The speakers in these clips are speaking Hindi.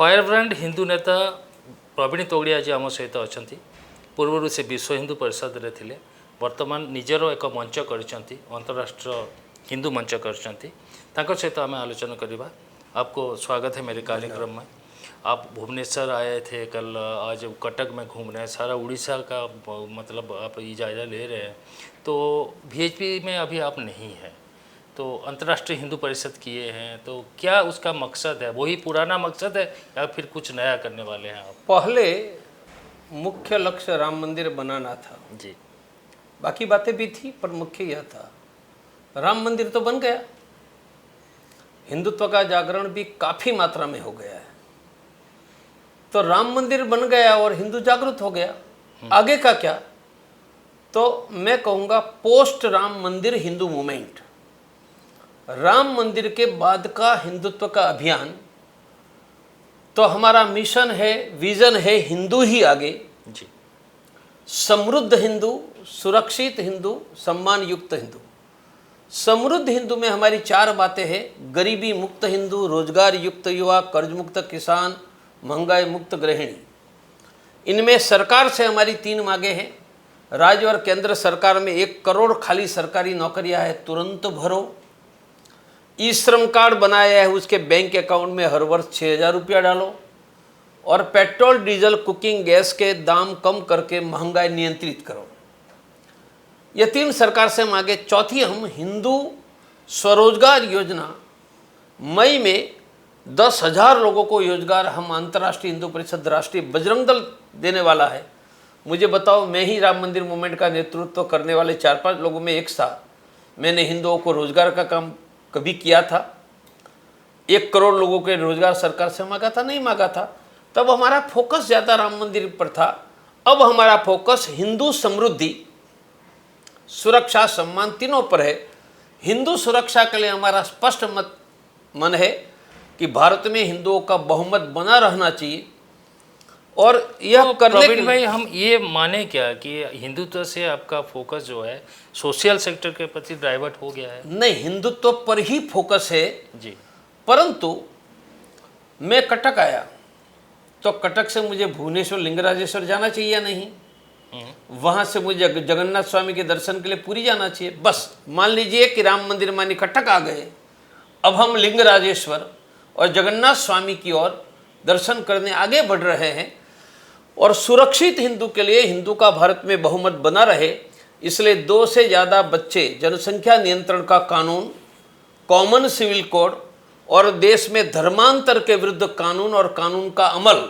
फायरब्रांड हिंदू नेता प्रवीण तोगड़िया जी आम सहित अच्छा पूर्व से विश्व हिंदू परिषद रे थिले वर्तमान निजर एक मंच कर अंतर्राष्ट्रीय हिंदू मंच कर सहित आम आलोचना करवा। आपको स्वागत है मेरे कार्यक्रम में। आप भुवनेश्वर आए थे कल, आज कटक में घूम रहे हैं, सारा उड़ीसा का मतलब आप इजाज़ा ले रहे हैं। तो वीएचपी में अभी आप नहीं हैं, तो अंतर्राष्ट्रीय हिंदू परिषद किए हैं, तो क्या उसका मकसद है? वही पुराना मकसद है या फिर कुछ नया करने वाले हैं आप? पहले मुख्य लक्ष्य राम मंदिर बनाना था जी, बाकी बातें भी थी, पर मुख्य यह था। राम मंदिर तो बन गया, हिंदुत्व का जागरण भी काफी मात्रा में हो गया है। तो राम मंदिर बन गया और हिंदू जागृत हो गया। आगे का क्या? तो मैं कहूँगा पोस्ट राम मंदिर हिंदू मूवमेंट, राम मंदिर के बाद का हिंदुत्व का अभियान। तो हमारा मिशन है, विजन है, हिंदू ही आगे जी, समृद्ध हिंदू, सुरक्षित हिंदू, सम्मान युक्त हिंदू। समृद्ध हिंदू में हमारी 4 बातें हैं: गरीबी मुक्त हिंदू, रोजगार युक्त युवा, कर्ज मुक्त किसान, महंगाई मुक्त गृहिणी। इनमें सरकार से हमारी 3 मांगे हैं। राज्य और केंद्र सरकार में 1 करोड़ खाली सरकारी नौकरियां हैं, तुरंत भरो। ई श्रम कार्ड बनाया है, उसके बैंक अकाउंट में हर वर्ष 6,000 रुपया डालो। और पेट्रोल डीजल कुकिंग गैस के दाम कम करके महंगाई नियंत्रित करो। ये 3 सरकार से मांगे। चौथी, हम हिंदू स्वरोजगार योजना, मई में 10,000 लोगों को रोजगार हम अंतर्राष्ट्रीय हिंदू परिषद राष्ट्रीय बजरंग दल देने वाला है। मुझे बताओ, मैं ही राम मंदिर मूवमेंट का नेतृत्व करने वाले 4-5 लोगों में एक था। मैंने हिंदुओं को रोजगार का काम कभी किया था? 1 करोड़ लोगों के रोजगार सरकार से मांगा था? नहीं मांगा था। तब हमारा फोकस ज़्यादा राम मंदिर पर था। अब हमारा फोकस हिंदू समृद्धि, सुरक्षा, सम्मान तीनों पर है। हिंदू सुरक्षा के लिए हमारा स्पष्ट मन है कि भारत में हिंदुओं का बहुमत बना रहना चाहिए। और यह तो करने प्रवीण भाई, हम ये माने क्या कि हिंदुत्व से आपका फोकस जो है सोशल सेक्टर के प्रति डाइवर्ट हो गया है? नहीं, हिंदुत्व पर ही फोकस है जी। परंतु मैं कटक आया तो कटक से मुझे भुवनेश्वर लिंगराजेश्वर जाना चाहिए या नहीं? वहां से मुझे जगन्नाथ स्वामी के दर्शन के लिए पुरी जाना चाहिए। बस मान लीजिए कि राम मंदिर मानी कटक आ गए, अब हम लिंगराजेश्वर और जगन्नाथ स्वामी की ओर दर्शन करने आगे बढ़ रहे हैं। और सुरक्षित हिंदू के लिए, हिंदू का भारत में बहुमत बना रहे, इसलिए 2 से ज़्यादा बच्चे, जनसंख्या नियंत्रण का कानून, कॉमन सिविल कोड और देश में धर्मांतर के विरुद्ध कानून और कानून का अमल,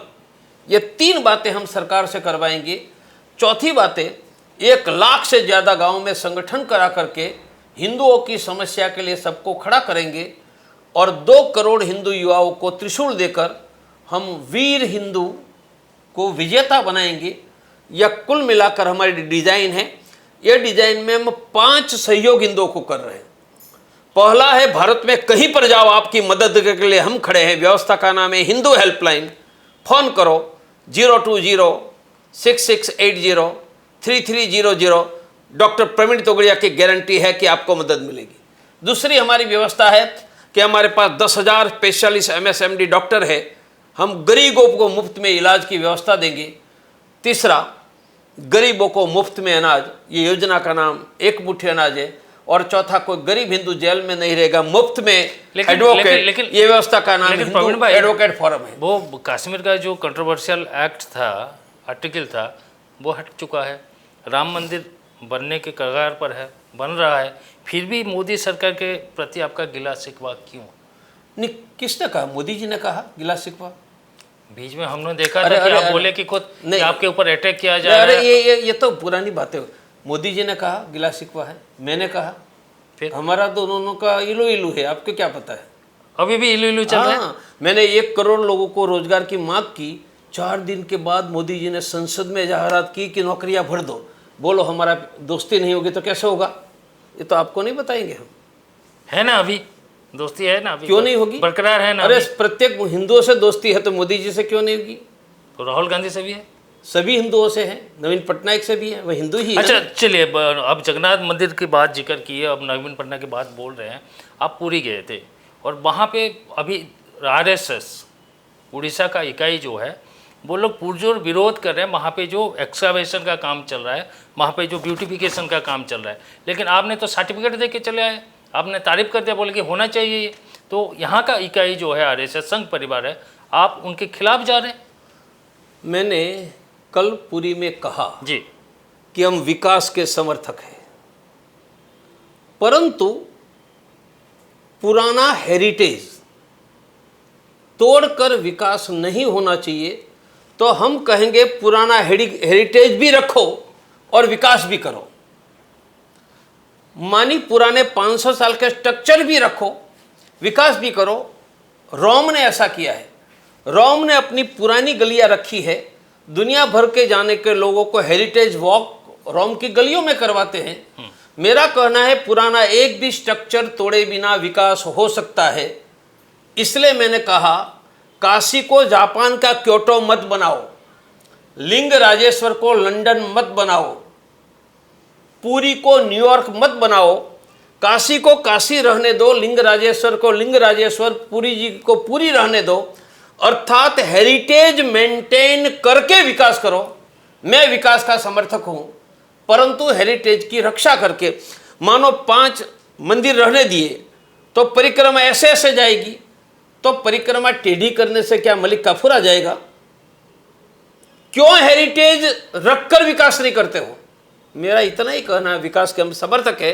ये 3 बातें हम सरकार से करवाएंगे। चौथी बातें, 1 लाख से ज़्यादा गाँव में संगठन करा करके हिंदुओं की समस्या के लिए सबको खड़ा करेंगे। और 2 करोड़ हिंदू युवाओं को त्रिशूल देकर हम वीर हिंदू को विजेता बनाएंगे। यह कुल मिलाकर हमारी डिजाइन है। यह डिजाइन में हम 5 सहयोग हिंदुओं को कर रहे हैं। पहला है, भारत में कहीं पर जाओ, आपकी मदद के लिए हम खड़े हैं। व्यवस्था का नाम है हिंदू हेल्पलाइन। फोन करो 020-6680-3300। डॉक्टर प्रवीण तोगड़िया की गारंटी है कि आपको मदद मिलेगी। दूसरी हमारी व्यवस्था है कि हमारे पास 10,000 स्पेशलिस्ट MSMD डॉक्टर है। हम गरीबों को मुफ्त में इलाज की व्यवस्था देंगे। तीसरा, गरीबों को मुफ्त में अनाज, ये योजना का नाम एक मुट्ठी अनाज है। और चौथा, कोई गरीब हिंदू जेल में नहीं रहेगा, मुफ्त में एडवोकेट, ये व्यवस्था का नाम हिंदू एडवोकेट फोरम है। वो कश्मीर का जो कंट्रोवर्शियल एक्ट था, आर्टिकल था, वो हट चुका है। राम मंदिर बनने के कगार पर है, बन रहा है, फिर भी मोदी सरकार के प्रति आपका गिला शिकवा क्यों? नहीं, किसने कहा? मोदी जी ने कहा गिला शिकवा? बीच में हमने देखा था कि आप बोले कि खुद कि आपके ऊपर अटैक किया जा रहा है। ये तो पुरानी बातें। मोदी जी ने कहा गिला शिकवा है, मैंने कहा, फिर हमारा दोनों का इलू इलू है। आपको क्या पता है? अभी भी इलू इलू चल रहा है। मैंने 1 करोड़ लोगों को रोजगार की मांग की। 4 दिन के बाद मोदी जी ने संसद में जाहिरात की कि नौकरियां भर दो। बोलो, हमारा दोस्ती नहीं होगी तो कैसे होगा? ये तो आपको नहीं बताएंगे हम। है ना, अभी दोस्ती है ना, अभी क्यों नहीं होगी? बरकरार है ना। अरे प्रत्येक हिंदुओं से दोस्ती है तो मोदी जी से क्यों नहीं होगी? तो राहुल गांधी से भी है, सभी हिंदुओं से है, नवीन पटनायक से भी है, वह हिंदू ही है। अच्छा चलिए, अब जगन्नाथ मंदिर की बात जिक्र की है, अब नवीन पटनायक की बात बोल रहे हैं। आप पुरी गए थे और वहाँ पे अभी RSS उड़ीसा का इकाई जो है वो लोग पुरजोर विरोध कर रहे हैं। वहाँ पे जो एक्सकावेशन का काम चल रहा है, वहाँ पे जो ब्यूटिफिकेशन का काम चल रहा है, लेकिन आपने तो सर्टिफिकेट दे के चले आए, आपने तारीफ कर दिया, बोले कि होना चाहिए ये। तो यहाँ का इकाई जो है आरएसएस संघ परिवार है, आप उनके खिलाफ जा रहे हैं। मैंने कल पुरी में कहा जी कि हम विकास के समर्थक हैं, परंतु पुराना हेरिटेज तोड़कर विकास नहीं होना चाहिए। तो हम कहेंगे पुराना हेरिटेज भी रखो और विकास भी करो। मानी पुराने 500 साल के स्ट्रक्चर भी रखो, विकास भी करो। रोम ने ऐसा किया है। रोम ने अपनी पुरानी गलियां रखी है, दुनिया भर के जाने के लोगों को हेरिटेज वॉक रोम की गलियों में करवाते हैं। मेरा कहना है पुराना एक भी स्ट्रक्चर तोड़े बिना विकास हो सकता है। इसलिए मैंने कहा काशी को जापान का क्योटो मत बनाओ, लिंग राजेश्वर को लंदन मत बनाओ, पुरी को न्यूयॉर्क मत बनाओ। काशी को काशी रहने दो, लिंग राजेश्वर को लिंग राजेश्वर, पुरी जी को पुरी रहने दो। अर्थात हेरिटेज मेंटेन करके विकास करो। मैं विकास का समर्थक हूं, परंतु हेरिटेज की रक्षा करके। मानो 5 मंदिर रहने दिए तो परिक्रमा ऐसे ऐसे जाएगी, तो परिक्रमा टेढ़ी करने से क्या मलिक काफूर आ जाएगा? क्यों हेरिटेज रखकर विकास नहीं करते हो? मेरा इतना ही कहना है, विकास के हम समर्थक है,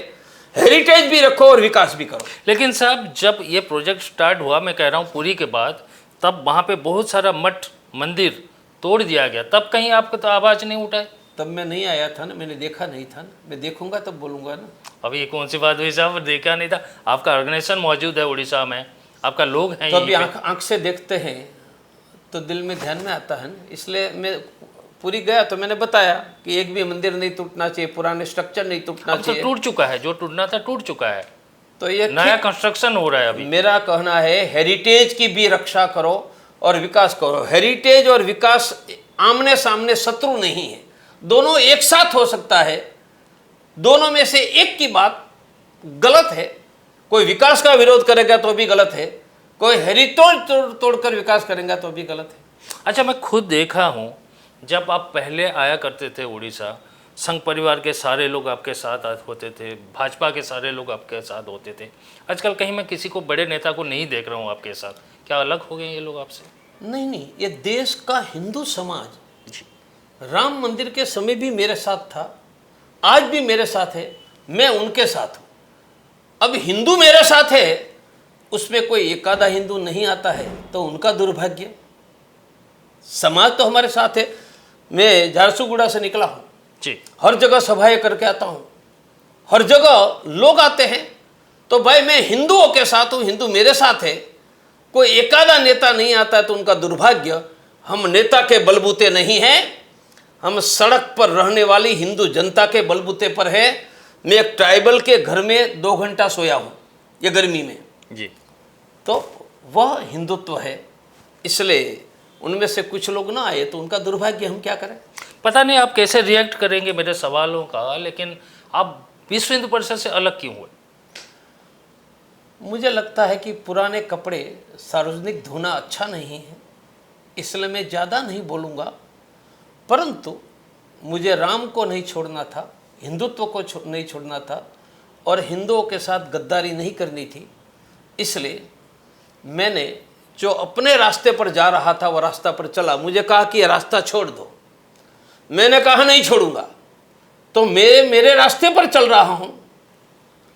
हेरिटेज भी रखो और विकास भी करो। लेकिन साहब जब ये प्रोजेक्ट स्टार्ट हुआ, मैं कह रहा हूँ पुरी के बाद, तब वहाँ पे बहुत सारा मठ मंदिर तोड़ दिया गया, तब कहीं आपको तो आवाज़ नहीं उठाए? तब मैं नहीं आया था ना, मैंने देखा नहीं था ना, मैं देखूंगा तब बोलूंगा ना। अभी ये कौन सी बात हुई साहब, देखा नहीं था? आपका ऑर्गेनाइजेशन मौजूद है उड़ीसा में, आपका लोग हैं, तो अभी आंख से देखते हैं तो दिल में ध्यान में आता है ना। इसलिए मैं पूरी गया तो मैंने बताया कि एक भी मंदिर नहीं टूटना चाहिए, पुराने स्ट्रक्चर नहीं टूटना अब तो चाहिए। टूट चुका है, जो टूटना था टूट चुका है, तो ये नया कंस्ट्रक्शन हो रहा है अभी। मेरा कहना है हेरिटेज की भी रक्षा करो और विकास करो। हेरिटेज और विकास आमने सामने शत्रु नहीं है, दोनों एक साथ हो सकता है। दोनों में से एक की बात गलत है। कोई विकास का विरोध करेगा तो भी गलत है, कोई हेरिटेज तोड़कर विकास करेगा तो भी गलत है। अच्छा, मैं खुद देखा हूँ, जब आप पहले आया करते थे उड़ीसा, संघ परिवार के सारे लोग आपके साथ होते थे, भाजपा के सारे लोग आपके साथ होते थे। आजकल कहीं मैं किसी को, बड़े नेता को नहीं देख रहा हूँ आपके साथ। क्या अलग हो गए ये लोग आपसे? नहीं, ये देश का हिंदू समाज राम मंदिर के समय भी मेरे साथ था, आज भी मेरे साथ है, मैं उनके साथ हूँ। अब हिंदू मेरे साथ है, उसमें कोई एक आधा हिंदू नहीं आता है तो उनका दुर्भाग्य। समाज तो हमारे साथ है। मैं झारसुगुड़ा से निकला हूँ जी, हर जगह सभाएं करके आता हूँ, हर जगह लोग आते हैं। तो भाई मैं हिंदुओं के साथ हूँ, हिंदू मेरे साथ है। कोई एकादा नेता नहीं आता है तो उनका दुर्भाग्य। हम नेता के बलबूते नहीं हैं, हम सड़क पर रहने वाली हिंदू जनता के बलबूते पर है। मैं एक ट्राइबल के घर में 2 घंटा सोया हूँ ये गर्मी में जी, तो वह हिंदुत्व है। इसलिए उनमें से कुछ लोग ना आए तो उनका दुर्भाग्य, हम क्या करें। पता नहीं आप कैसे रिएक्ट करेंगे मेरे सवालों का, लेकिन आप विश्व हिंदू परिषद से अलग क्यों हुए? मुझे लगता है कि पुराने कपड़े सार्वजनिक धोना अच्छा नहीं है, इसलिए मैं ज़्यादा नहीं बोलूँगा। परंतु मुझे राम को नहीं छोड़ना था, हिंदुत्व को नहीं छोड़ना था और हिंदुओं के साथ गद्दारी नहीं करनी थी। इसलिए मैंने जो अपने रास्ते पर जा रहा था वो रास्ता पर चला। मुझे कहा कि ये रास्ता छोड़ दो, मैंने कहा नहीं छोड़ूंगा, तो मेरे रास्ते पर चल रहा हूँ।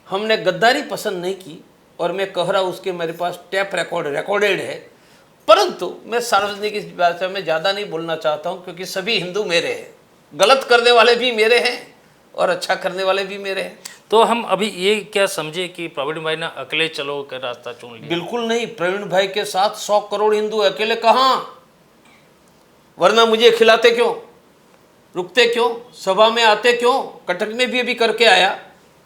हमने गद्दारी पसंद नहीं की और मैं कह रहा हूँ, उसके मेरे पास टेप रिकॉर्डेड है। परंतु मैं सार्वजनिक इस भाषा में ज़्यादा नहीं बोलना चाहता हूँ, क्योंकि सभी हिंदू मेरे हैं, गलत करने वाले भी मेरे हैं और अच्छा करने वाले भी मेरे हैं। तो हम अभी ये क्या समझे कि प्रवीण भाई ने अकेले चलो कर रास्ता चुन लिया? बिल्कुल नहीं, प्रवीण भाई के साथ 100 करोड़ हिंदू अकेले कहाँ, वरना मुझे खिलाते क्यों, रुकते क्यों, सभा में आते क्यों। कटक में भी अभी करके आया,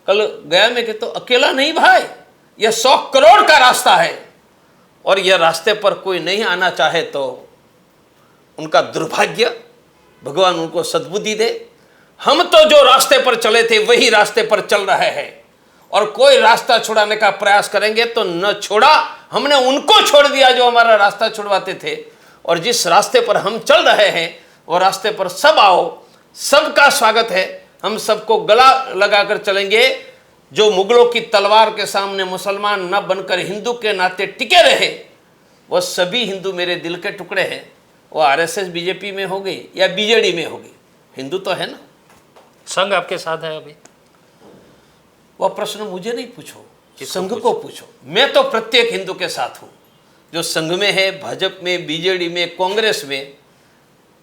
कल गया में कि तो अकेला नहीं भाई, यह 100 करोड़ का रास्ता है और यह रास्ते पर कोई नहीं आना चाहे तो उनका दुर्भाग्य, भगवान उनको सद्बुद्धि दे। हम तो जो रास्ते पर चले थे वही रास्ते पर चल रहे हैं और कोई रास्ता छुड़ाने का प्रयास करेंगे तो न छोड़ा, हमने उनको छोड़ दिया जो हमारा रास्ता छुड़वाते थे। और जिस रास्ते पर हम चल रहे हैं वो रास्ते पर सब आओ, सबका स्वागत है। हम सबको गला लगाकर चलेंगे। जो मुगलों की तलवार के सामने मुसलमान न बनकर हिंदू के नाते टिके रहे, वो सभी हिंदू मेरे दिल के टुकड़े हैं। वो आरएसएस बीजेपी में हो गई या बीजेडी में हो गई, हिंदू तो है ना। संघ आपके साथ है अभी? वह प्रश्न मुझे नहीं पूछो, संघ को पूछो। मैं तो प्रत्येक हिंदू के साथ हूँ, जो संघ में है, भाजपा में, बीजेडी में, कांग्रेस में,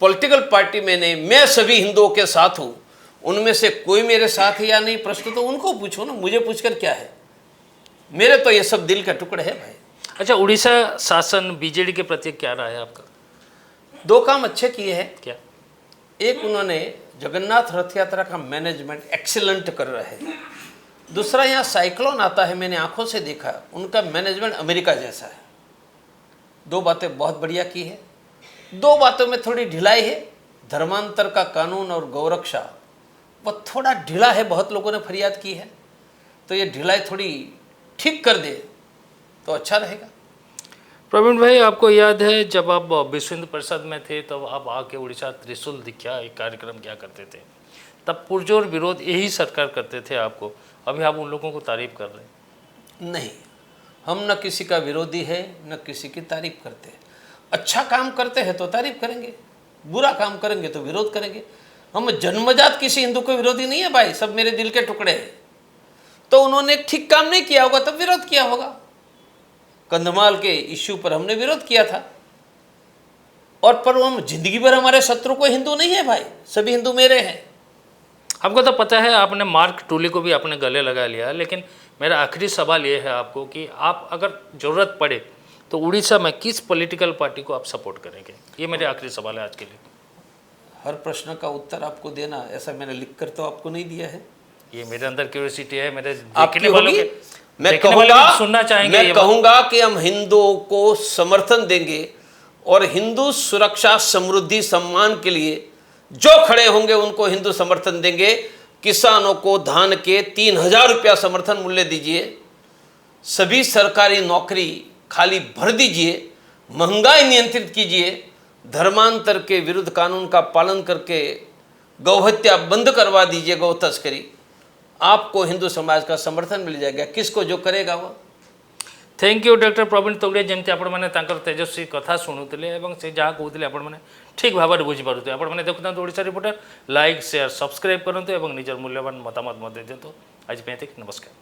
पॉलिटिकल पार्टी में नहीं, मैं सभी हिंदुओं के साथ हूँ। उनमें से कोई मेरे साथ है या नहीं, प्रश्न तो उनको पूछो ना, मुझे पूछकर क्या है। मेरे तो ये सब दिल का टुकड़े है भाई। अच्छा, उड़ीसा शासन बीजेडी के प्रति क्या रहा है आपका? दो काम अच्छे किए हैं। क्या? एक, उन्होंने जगन्नाथ रथ यात्रा का मैनेजमेंट एक्सीलेंट कर रहे हैं। दूसरा, यहाँ साइक्लोन आता है, मैंने आंखों से देखा, उनका मैनेजमेंट अमेरिका जैसा है। दो बातें बहुत बढ़िया की है। दो बातों में थोड़ी ढिलाई है। धर्मांतर का कानून और गौरक्षा वह थोड़ा ढीला है, बहुत लोगों ने फरियाद की है। तो ये ढिलाई थोड़ी ठीक कर दे तो अच्छा रहेगा। प्रवीण भाई, आपको याद है जब आप विश्व हिंदू परिषद में थे तब तो आप आके उड़ीसा त्रिशूल दीक्षा एक कार्यक्रम क्या करते थे, तब पुरजोर विरोध यही सरकार करते थे आपको। अभी आप उन लोगों को तारीफ कर रहे हैं। नहीं, हम न किसी का विरोधी है न किसी की तारीफ करते हैं। अच्छा काम करते हैं तो तारीफ करेंगे, बुरा काम करेंगे तो विरोध करेंगे। हम जन्मजात किसी हिंदू को विरोधी नहीं है भाई, सब मेरे दिल के टुकड़े हैं। तो उन्होंने ठीक काम नहीं किया होगा तब विरोध किया होगा। कंधमाल के इश्यू पर हमने विरोध किया था, और पर हम जिंदगी भर हमारे शत्रु को हिंदू नहीं है भाई, सभी हिंदू मेरे हैं। हमको तो पता है आपने मार्क टूली को भी अपने गले लगा लिया, लेकिन मेरा आखिरी सवाल ये है आपको कि आप अगर ज़रूरत पड़े तो उड़ीसा में किस पॉलिटिकल पार्टी को आप सपोर्ट करेंगे? ये मेरे आखिरी सवाल है आज के लिए। हर प्रश्न का उत्तर आपको देना, ऐसा मैंने लिखकर तो आपको नहीं दिया है। ये मेरे अंदर क्यूरियोसिटी है, मेरे आपकी देखने वालों होगी। के मैं देखने वाले कहूंगा, भी सुनना चाहेंगे। मैं कहूंगा कि हम हिंदुओं को समर्थन देंगे और हिंदू सुरक्षा, समृद्धि, सम्मान के लिए जो खड़े होंगे उनको हिंदू समर्थन देंगे। किसानों को धान के 3,000 रुपया समर्थन मूल्य दीजिए, सभी सरकारी नौकरी खाली भर दीजिए, महंगाई नियंत्रित कीजिए, धर्मांतर के विरुद्ध कानून का पालन करके गौहत्या बंद करवा दीजिए, गौ तस्करी। आपको हिंदू समाज का समर्थन मिल जाएगा, किसको जो करेगा वो। Thank you doctor Praveen Togadia, जमती आपने तेजस्वी कथा शुणुले और से जहाँ कहते आपने ठीक भाव में बुझीपारे। आपने देखुता Odisha reporter, like share subscribe करूँ और निजर मूल्यवान मतामत दिखाँ। आज नमस्कार।